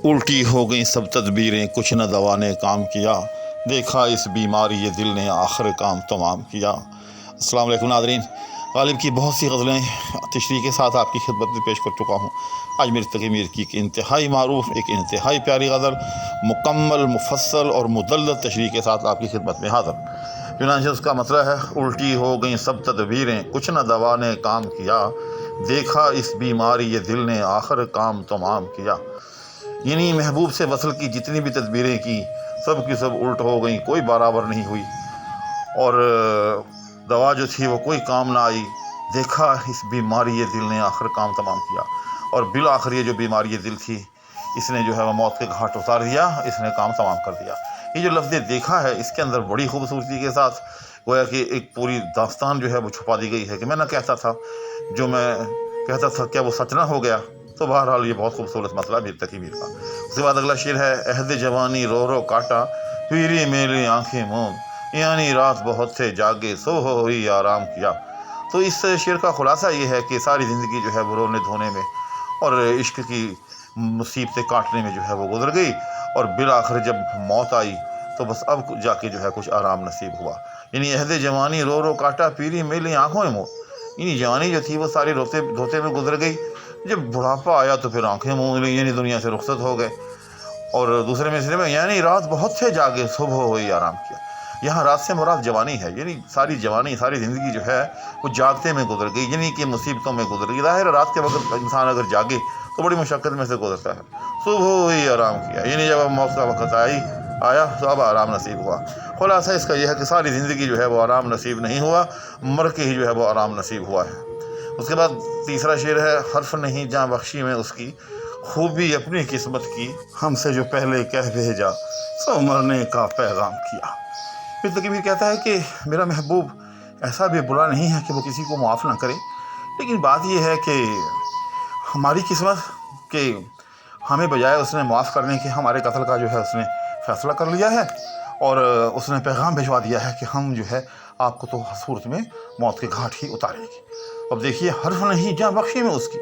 الٹی ہو گئیں سب تدبیریں، کچھ نہ دوا نے کام کیا، دیکھا اس بیماری یہ دل نے آخر کام تمام کیا۔ السلام علیکم ناظرین، غالب کی بہت سی غزلیں تشریح کے ساتھ آپ کی خدمت میں پیش کر چکا ہوں۔ آج میر تقی میر کی ایک انتہائی معروف، ایک انتہائی پیاری غزل مکمل، مفصل اور مدلل تشریح کے ساتھ آپ کی خدمت میں حاضر۔ چنانچہ اس کا مسئلہ ہے: الٹی ہو گئیں سب تدبیریں، کچھ نہ دوا نے کام کیا، دیکھا اس بیماری یہ دل نے آخر کام تمام کیا۔ یعنی محبوب سے وصل کی جتنی بھی تدبیریں کی، سب کی سب الٹ ہو گئیں، کوئی برابر نہیں ہوئی، اور دوا جو تھی وہ کوئی کام نہ آئی۔ دیکھا اس بیماری یہ دل نے آخر کام تمام کیا، اور بالآخر یہ جو بیماری یہ دل تھی، اس نے جو ہے وہ موت کے گھاٹ اتار دیا، اس نے کام تمام کر دیا۔ یہ جو لفظ دیکھا ہے، اس کے اندر بڑی خوبصورتی کے ساتھ گویا کہ ایک پوری داستان جو ہے وہ چھپا دی گئی ہے کہ میں نہ کہتا تھا، جو میں کہتا تھا کیا وہ سچ نہ ہو گیا؟ تو بہرحال یہ بہت خوبصورت مسئلہ میر تقی میر کا۔ اس کے بعد اگلا شعر ہے: عہد جوانی رو رو کاٹا، پیری میری آنکھیں موم، یعنی رات بہت تھے جاگے، سو ہوئی آرام کیا۔ تو اس شعر کا خلاصہ یہ ہے کہ ساری زندگی جو ہے وہ رونے دھونے میں اور عشق کی مصیبتیں کاٹنے میں جو ہے وہ گزر گئی، اور بالآخر جب موت آئی تو بس اب جا کے جو ہے کچھ آرام نصیب ہوا۔ یعنی عہد جوانی رو رو کاٹا، پیری میری آنکھوں موم، یعنی جوانی جو تھی وہ ساری روتے دھوتے میں گزر گئی، جب بڑھاپا آیا تو پھر آنکھیں موند لی، یعنی دنیا سے رخصت ہو گئے۔ اور دوسرے مصرعے میں یعنی رات بہت تھے جاگے، صبح ہوئی آرام کیا۔ یہاں رات سے مراد جوانی ہے، یعنی ساری جوانی، ساری زندگی جو ہے وہ جاگتے میں گزر گئی، یعنی کہ مصیبتوں میں گزر گئی۔ ظاہر ہے رات کے وقت انسان اگر جاگے تو بڑی مشقت میں سے گزرتا ہے۔ صبح ہوئی آرام کیا، یعنی جب اب موت کا وقت آیا تو اب آرام نصیب ہوا۔ خلاصہ اس کا یہ ہے کہ ساری زندگی جو ہے وہ آرام نصیب نہیں ہوا، مر کے ہی جو ہے وہ آرام نصیب ہوا ہے۔ اس کے بعد تیسرا شعر ہے: حرف نہیں جاں بخشی میں اس کی، خوبی اپنی قسمت کی، ہم سے جو پہلے کہہ بھیجا، سو مرنے کا پیغام کیا۔ میر تقی میر کہتا ہے کہ میرا محبوب ایسا بھی برا نہیں ہے کہ وہ کسی کو معاف نہ کرے، لیکن بات یہ ہے کہ ہماری قسمت کہ ہمیں بجائے اس نے معاف کرنے کے ہمارے قتل کا جو ہے اس نے فیصلہ کر لیا ہے، اور اس نے پیغام بھجوا دیا ہے کہ ہم جو ہے آپ کو تو ہر صورت میں موت کے گھاٹ ہی اتاریں گے۔ اب دیکھیے، حرف نہیں جاں بخشی میں اس کی،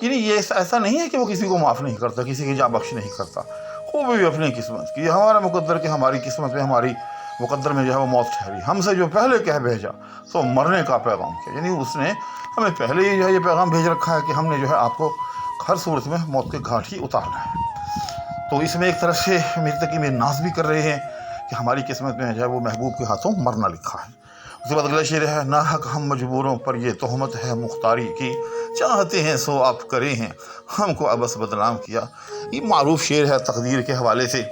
یعنی یہ ایسا نہیں ہے کہ وہ کسی کو معاف نہیں کرتا، کسی کی جاں بخش نہیں کرتا، خوبی بھی اپنی قسمت کی، ہمارا مقدر کہ ہماری قسمت میں، ہماری مقدر میں جو ہے وہ موت ٹھہری، ہم سے جو پہلے کہہ بھیجا سو مرنے کا پیغام کیا۔ یعنی اس نے ہمیں پہلے ہی جو ہے یہ پیغام بھیج رکھا ہے کہ ہم نے جو ہے آپ کو ہر صورت میں موت کے گھاٹ ہی اتارنا ہے۔ تو اس میں ایک طرف سے میر تقی میر ناز بھی کر رہے ہیں کہ ہماری قسمت میں جو ہے وہ محبوب کے ہاتھوں مرنا لکھا ہے۔ اس کے بعد اگلا شعر ہے: ناحق ہم مجبوروں پر یہ تہمت ہے مختاری کی، چاہتے ہیں سو آپ کرے ہیں، ہم کو ابس بدنام کیا۔ یہ معروف شعر ہے تقدیر کے حوالے سے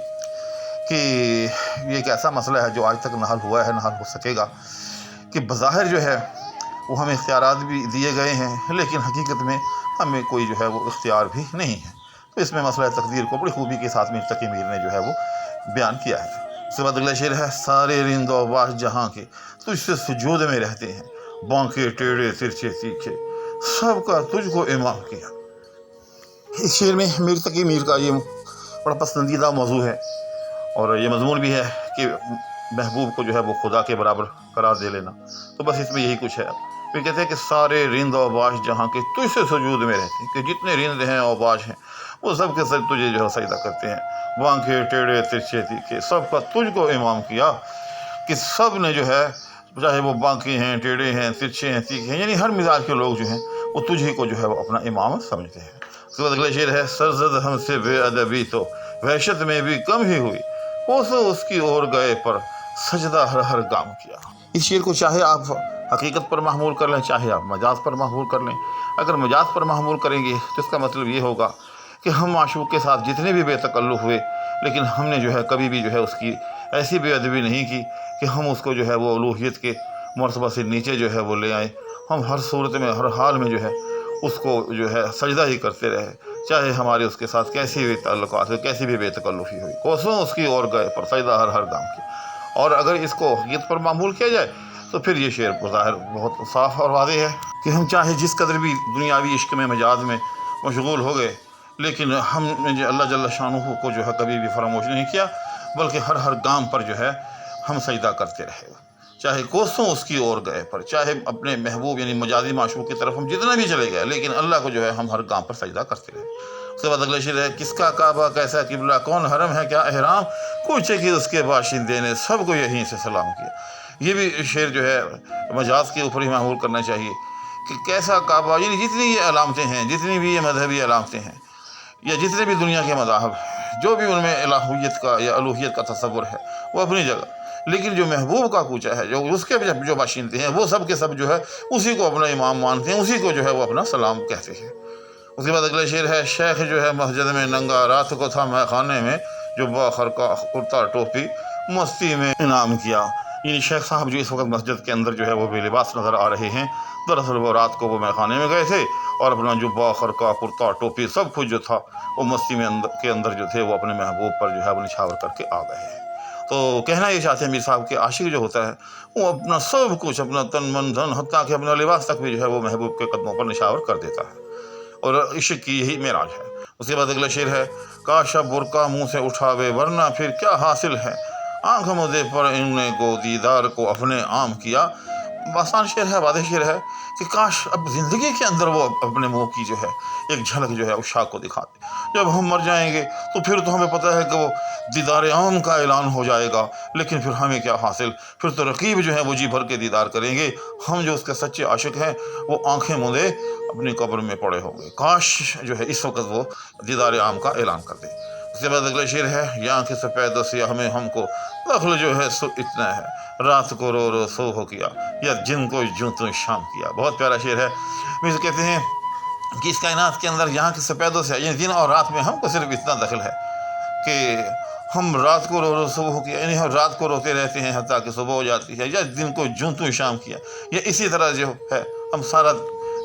کہ یہ ایک ایسا مسئلہ ہے جو آج تک نہ حل ہوا ہے، نہ حل ہو سکے گا، کہ بظاہر جو ہے وہ ہمیں اختیارات بھی دیے گئے ہیں، لیکن حقیقت میں ہمیں کوئی جو ہے وہ اختیار بھی نہیں ہے۔ تو اس میں مسئلہ تقدیر کو بڑی خوبی کے ساتھ میر تقی میر نے جو ہے وہ بیان کیا ہے۔ اس کے بعد اگلا شعر ہے: سارے رند و باش جہاں کے تجھ سے سجود میں رہتے ہیں، بانکے ٹیڑھے ترچھے تیکھے، سب کا تجھ کو امام کیا۔ اس شعر میں میر تقی میر کا یہ بڑا پسندیدہ موضوع ہے، اور یہ مضمون بھی ہے کہ محبوب کو جو ہے وہ خدا کے برابر قرار دے لینا۔ تو بس اس میں یہی کچھ ہے۔ پھر کہتے ہیں کہ سارے رند و باش جہاں کے تجھ سے سجود میں رہتے ہیں، کہ جتنے رند ہیں اور باش ہیں وہ سب کے سب تجھے جو ہے سجدہ کرتے ہیں۔ بانکے ٹیڑھے ترچھے تیکھے، سب کا تجھ کو امام کیا، کہ سب نے جو ہے، چاہے وہ بانکے ہیں، ٹیڑھے ہیں، ترچھے ہیں، تیکھے ہیں، یعنی ہر مزاج کے لوگ جو ہیں وہ تجھے کو جو ہے وہ اپنا امام سمجھتے ہیں۔ اس کے بعد اگلا شعر ہے: سرزد ہم سے بے ادبی تو وحشت میں بھی کم ہی ہوئی، کوسوں اس کی اور گئے پر سجدہ ہر ہر گام کیا۔ اس شعر کو چاہے آپ حقیقت پر محمول کر لیں، چاہے آپ مجاز پر محمول کر لیں۔ اگر مجاز پر محمول کریں گے تو اس کا مطلب یہ ہوگا کہ ہم معشوق کے ساتھ جتنے بھی بے تکلف ہوئے، لیکن ہم نے جو ہے کبھی بھی جو ہے اس کی ایسی بے ادبی نہیں کی کہ ہم اس کو جو ہے وہ الوہیت کے مرتبہ سے نیچے جو ہے وہ لے آئیں۔ ہم ہر صورت میں، ہر حال میں جو ہے اس کو جو ہے سجدہ ہی کرتے رہے، چاہے ہمارے اس کے ساتھ کیسی بھی تعلقات ہوئی، کیسی بھی بے تکلفی ہوئی، کوسوں اس کی اور گئے پر سجدہ ہر ہر گام کی۔ اور اگر اس کو حقیقت پر معمول کیا جائے تو پھر یہ شعر بظاہر بہت صاف اور واضح ہے کہ ہم چاہے جس قدر بھی دنیاوی عشق میں، مجاز میں مشغول ہو گئے، لیکن ہم نے اللہ جل شانہ کو جو ہے کبھی بھی فراموش نہیں کیا، بلکہ ہر ہر گام پر جو ہے ہم سجدہ کرتے رہے۔ چاہے کوسوں اس کی اور گئے پر، چاہے اپنے محبوب یعنی مجازی معشوق کی طرف ہم جتنا بھی چلے گئے، لیکن اللہ کو جو ہے ہم ہر کام پر سجدہ کرتے رہے۔ اس کے بعد اگلا شعر ہے، کس کا کعبہ کیسا قبلہ، کون حرم ہے کیا احرام، کوچے کی اس کے باشندے نے سب کو یہیں سے سلام کیا۔ یہ بھی شعر جو ہے مجاز کے اوپر ہی معمول کرنا چاہیے کہ کیسا کعبہ، یعنی جتنی یہ علامتیں ہیں، جتنی بھی یہ مذہبی علامتیں ہیں، یا جتنے بھی دنیا کے مذاہب، جو بھی ان میں الہیت کا یا الوہیت کا تصور ہے وہ اپنی جگہ، لیکن جو محبوب کا کوچہ ہے، جو اس کے جو باشندے ہیں، وہ سب کے سب جو ہے اسی کو اپنا امام مانتے ہیں، اسی کو جو ہے وہ اپنا سلام کہتے ہیں۔ اس کے بعد اگلا شعر ہے، شیخ جو ہے مسجد میں ننگا، رات کو تھا میں خانے میں، جو باخر کا کرتا ٹوپی مستی میں انعام کیا۔ یعنی شیخ صاحب جو اس وقت مسجد کے اندر جو ہے وہ بے لباس نظر آ رہے ہیں، دراصل وہ رات کو وہ میخانے میں گئے تھے اور اپنا جو باخر کا کرتا ٹوپی سب کچھ جو تھا وہ مستی میں کے اندر جو تھے وہ اپنے محبوب پر جو ہے وہ نچھاور کر کے آ گئے ہیں۔ تو کہنا یہ چاہتے ہیں میر صاحب کہ عاشق جو ہوتا ہے وہ اپنا سب کچھ، اپنا تن من دھن، حتیٰ کہ اپنا لباس تک بھی جو ہے وہ محبوب کے قدموں پر نچھاور کر دیتا ہے، اور عشق کی یہی معراج ہے۔ اس کے بعد اگلا شعر ہے، کاش اب برقع منہ سے اٹھاوے ورنہ پھر کیا حاصل ہے، آنکھ مدے پر انہیں کو دیدار کو اپنے عام کیا۔ آسان شعر ہے، واضح شعر ہے کہ کاش اب زندگی کے اندر وہ اپنے منہ کی جو ہے ایک جھلک جو ہے اس شاخ کو دکھا دے۔ جب ہم مر جائیں گے تو پھر تو ہمیں پتہ ہے کہ وہ دیدار عام کا اعلان ہو جائے گا، لیکن پھر ہمیں کیا حاصل، پھر تو رقیب جو ہے وہ جی بھر کے دیدار کریں گے۔ ہم جو اس کے سچے عاشق ہیں وہ آنکھیں مندے اپنی قبر میں پڑے ہوں گے، کاش جو ہے اس وقت وہ دیدار عام کا اعلان کر دے۔ اس کے بعد اگلا شعر ہے، یہ آنکھیں سفید و سیاہ میں ہم کو دخل جو ہے سو اتنا ہے، رات کو رو رو سو ہو کیا، یا جن کو جوں تو شام کیا۔ بہت پیارا شعر ہے۔ مجھے کہتے ہیں کہ اس کائنات کے اندر یہاں کے سفید و سیاہ، یعنی دن اور رات میں ہم کو صرف اتنا دخل ہے کہ ہم رات کو رو رو صبح ہو کیا، یعنی ہم رات کو روتے رہتے ہیں حتیٰ کہ صبح ہو جاتی ہے، یا دن کو جوں تو شام کیا، یا اسی طرح جو ہے ہم سارا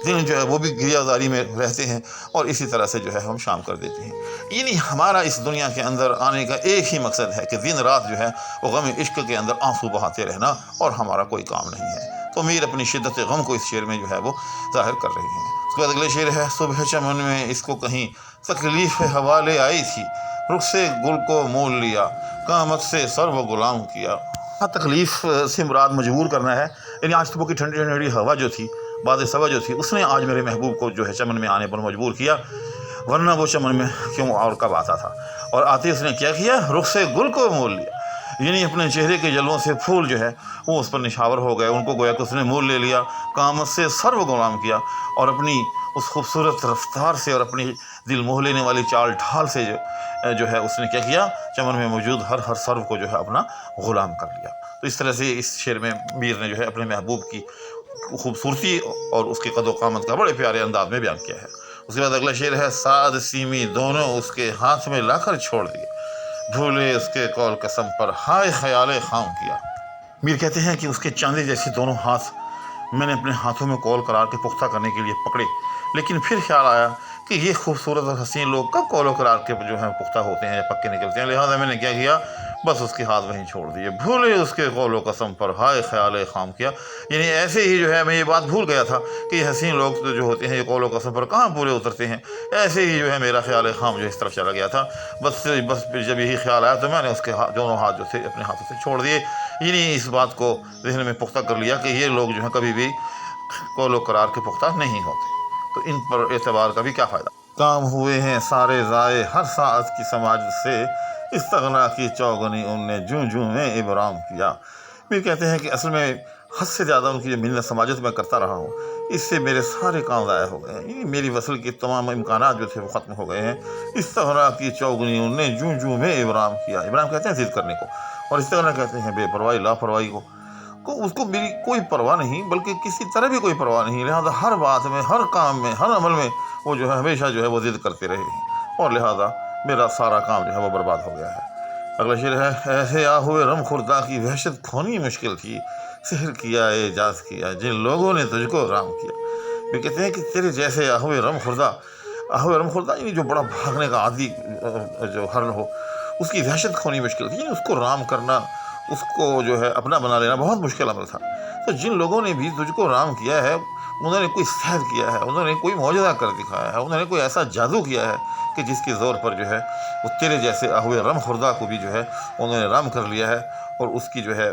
دن جو ہے وہ بھی گریہ زاری میں رہتے ہیں اور اسی طرح سے جو ہے ہم شام کر دیتے ہیں۔ یعنی ہمارا اس دنیا کے اندر آنے کا ایک ہی مقصد ہے کہ دن رات جو ہے وہ غم عشق کے اندر آنسو بہاتے رہنا، اور ہمارا کوئی کام نہیں ہے۔ تو میر اپنی شدت غم کو اس شعر میں جو ہے وہ ظاہر کر رہے ہیں۔ اس کے بعد اگلے شعر ہے، صبح چمن میں اس کو کہیں تکلیف حوالے آئی تھی، رخ سے گل کو مول لیا، قامت سے سر و غلام کیا۔ تکلیف سے مراد مجبور کرنا ہے، یعنی آج صبح کی ٹھنڈی ٹھنڈی ہوا جو تھی، باد صبا جو تھی، اس نے آج میرے محبوب کو جو ہے چمن میں آنے پر مجبور کیا، ورنہ وہ چمن میں کیوں اور کب آتا تھا۔ اور آتے اس نے کیا کیا، رخ سے گل کو مول لیا، یعنی اپنے چہرے کے جلووں سے پھول جو ہے وہ اس پر نشاور ہو گئے، ان کو گویا کہ اس نے مول لے لیا، قامت سے سر و غلام کیا، اور اپنی اس خوبصورت رفتار سے اور اپنی دل موہ لینے والی چال ڈھال سے جو ہے اس نے کیا کیا، چمن میں موجود ہر سرو کو جو ہے اپنا غلام کر لیا۔ تو اس طرح سے اس شعر میں میر نے جو ہے اپنے محبوب کی خوبصورتی اور اس کے قد و قامت کا بڑے پیارے انداز میں بیان کیا ہے۔ اس کے بعد اگلا شعر ہے، سعد سیمی دونوں اس کے ہاتھ میں لا کر چھوڑ دیے، بھولے اس کے قول قسم پر ہائے خیال خام کیا۔ میر کہتے ہیں کہ اس کے چاندی جیسے دونوں ہاتھ میں نے اپنے ہاتھوں میں قول قرار کے پختہ کرنے کے لیے پکڑے، لیکن پھر خیال آیا کہ یہ خوبصورت اور حسین لوگ کب قول و قرار کے جو ہیں پختہ ہوتے ہیں یا پکے نکلتے ہیں، لہٰذا میں نے کیا کیا، بس اس کے ہاتھ وہیں چھوڑ دیے، بھولے اس کے قول و قسم پر ہائے خیال خام کیا۔ یعنی ایسے ہی جو ہے میں یہ بات بھول گیا تھا کہ یہ حسین لوگ جو ہوتے ہیں یہ قول و قسم پر کہاں پورے اترتے ہیں، ایسے ہی جو ہے میرا خیال خام جو اس طرف چلا گیا تھا، بس جب یہی خیال آیا تو میں نے اس کے دونوں ہاتھ جو تھے اپنے ہاتھوں سے چھوڑ دیے۔ یعنی اس بات کو ذہن میں پختہ کر لیا کہ یہ لوگ جو ہیں کبھی بھی قول و قرار کے پختہ نہیں ہوتے، تو ان پر اعتبار کا بھی کیا فائدہ۔ کام ہوئے ہیں سارے ضائع ہر ساعت کی سماج سے، استغنا کی چوگنی ان نے جوں جوں میں ابرام کیا۔ پھر کہتے ہیں کہ اصل میں حد سے زیادہ ان کی جو منت سماجت میں کرتا رہا ہوں، اس سے میرے سارے کام ضائع ہو گئے ہیں، یعنی میری وصل کے تمام امکانات جو تھے وہ ختم ہو گئے ہیں۔ استغنا کی چوگنی ان نے جوں جوں میں ابرام کیا۔ ابرام کہتے ہیں ضد کرنے کو، اور استغنا کہتے ہیں بے پرواہی، لاپرواہی کو۔ اس کو میری کوئی پرواہ نہیں، بلکہ کسی طرح بھی کوئی پرواہ نہیں، لہذا ہر بات میں، ہر کام میں، ہر عمل میں وہ جو ہے ہمیشہ جو ہے وہ ضد کرتے رہے ہیں، اور لہذا میرا سارا کام جو ہے وہ برباد ہو گیا ہے۔ اگلا شعر ہے، ایسے آہوئے رم خوردہ کی وحشت کھونی مشکل تھی، سحر کیا اعجاز کیا جن لوگوں نے تجھ کو رام کیا۔ یہ کہتے ہیں کہ تیرے جیسے آہوئے رم خوردہ یعنی جو بڑا بھاگنے کا عادی جو ہرن ہو، اس کی وحشت کھونی مشکل تھی، یعنی اس کو رام کرنا، اس کو جو ہے اپنا بنا لینا بہت مشکل عمل تھا۔ تو جن لوگوں نے بھی تجھ کو رام کیا ہے، انہوں نے کوئی سحر کیا ہے، انہوں نے کوئی معجزہ کر دکھایا ہے، انہوں نے کوئی ایسا جادو کیا ہے کہ جس کے زور پر جو ہے وہ تیرے جیسے آہوئے رم خوردہ کو بھی جو ہے انہوں نے رام کر لیا ہے، اور اس کی جو ہے